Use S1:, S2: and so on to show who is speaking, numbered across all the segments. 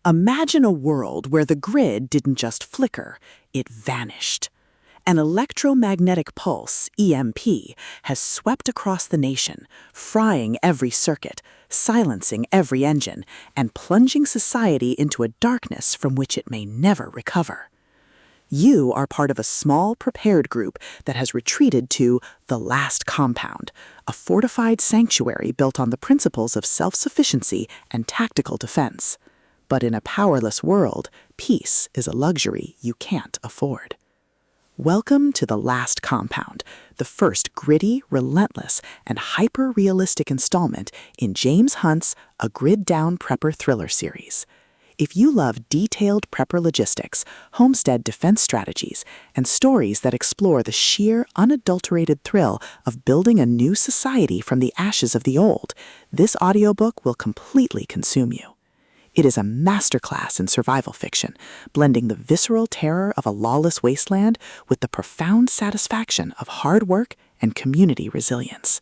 S1: Imagine a world where the grid didn't just flicker, it vanished. An electromagnetic pulse, EMP, has swept across the nation, frying every circuit, silencing every engine, and plunging society into a darkness from which it may never recover. You are part of a small, prepared group that has retreated to the last compound, a fortified sanctuary built on the principles of self-sufficiency and tactical defense. But in a powerless world, peace is a luxury you can't afford. Welcome to the last compound, the first gritty, relentless, and hyper-realistic installment in James Hunt's A Grid Down Prepper Thriller series. If you love detailed prepper logistics, homestead defense strategies, and stories that explore the sheer, unadulterated thrill of building a new society from the ashes of the old, this audiobook will completely consume you. It is a masterclass in survival fiction, blending the visceral terror of a lawless wasteland with the profound satisfaction of hard work and community resilience.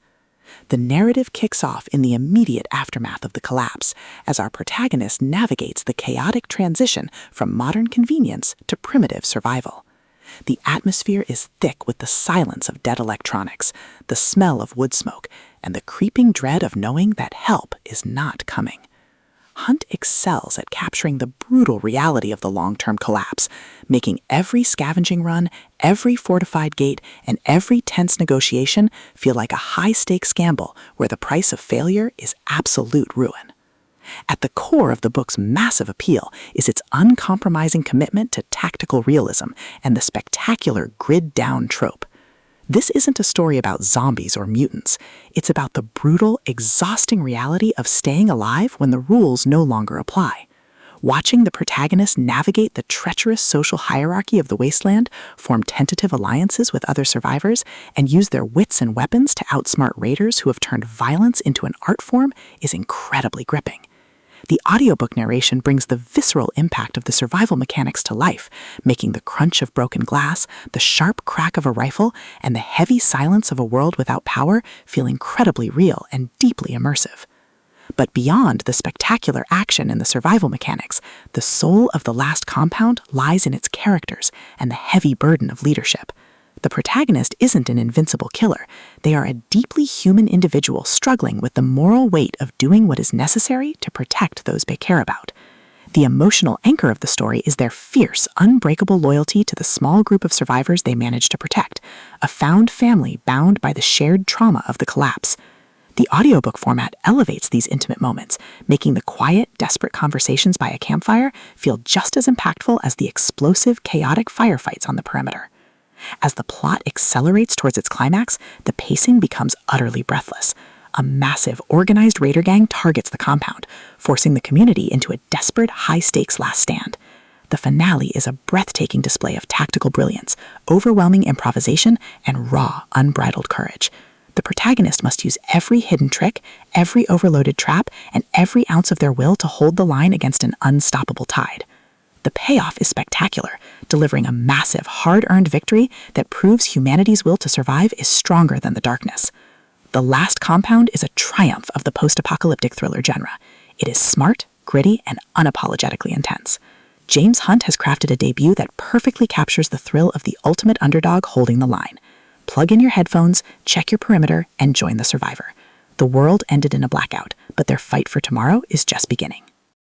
S1: The narrative kicks off in the immediate aftermath of the collapse, as our protagonist navigates the chaotic transition from modern convenience to primitive survival. The atmosphere is thick with the silence of dead electronics, the smell of wood smoke, and the creeping dread of knowing that help is not coming. Hunt excels at capturing the brutal reality of the long-term collapse, making every scavenging run, every fortified gate, and every tense negotiation feel like a high-stakes gamble where the price of failure is absolute ruin. At the core of the book's massive appeal is its uncompromising commitment to tactical realism and the spectacular grid-down trope. This isn't a story about zombies or mutants. It's about the brutal, exhausting reality of staying alive when the rules no longer apply. Watching the protagonist navigate the treacherous social hierarchy of the wasteland, form tentative alliances with other survivors, and use their wits and weapons to outsmart raiders who have turned violence into an art form is incredibly gripping. The audiobook narration brings the visceral impact of the survival mechanics to life, making the crunch of broken glass, the sharp crack of a rifle, and the heavy silence of a world without power feel incredibly real and deeply immersive. But beyond the spectacular action and the survival mechanics, the soul of the last compound lies in its characters and the heavy burden of leadership. The protagonist isn't an invincible killer. They are a deeply human individual struggling with the moral weight of doing what is necessary to protect those they care about. The emotional anchor of the story is their fierce, unbreakable loyalty to the small group of survivors they manage to protect, a found family bound by the shared trauma of the collapse. The audiobook format elevates these intimate moments, making the quiet, desperate conversations by a campfire feel just as impactful as the explosive, chaotic firefights on the perimeter. As the plot accelerates towards its climax, the pacing becomes utterly breathless. A massive, organized raider gang targets the compound, forcing the community into a desperate, high-stakes last stand. The finale is a breathtaking display of tactical brilliance, overwhelming improvisation, and raw, unbridled courage. The protagonist must use every hidden trick, every overloaded trap, and every ounce of their will to hold the line against an unstoppable tide. The payoff is spectacular, delivering a massive, hard-earned victory that proves humanity's will to survive is stronger than the darkness. The Last Compound is a triumph of the post-apocalyptic thriller genre. It is smart, gritty, and unapologetically intense. James Hunt has crafted a debut that perfectly captures the thrill of the ultimate underdog holding the line. Plug in your headphones, check your perimeter, and join the survivor. The world ended in a blackout, but their fight for tomorrow is just beginning.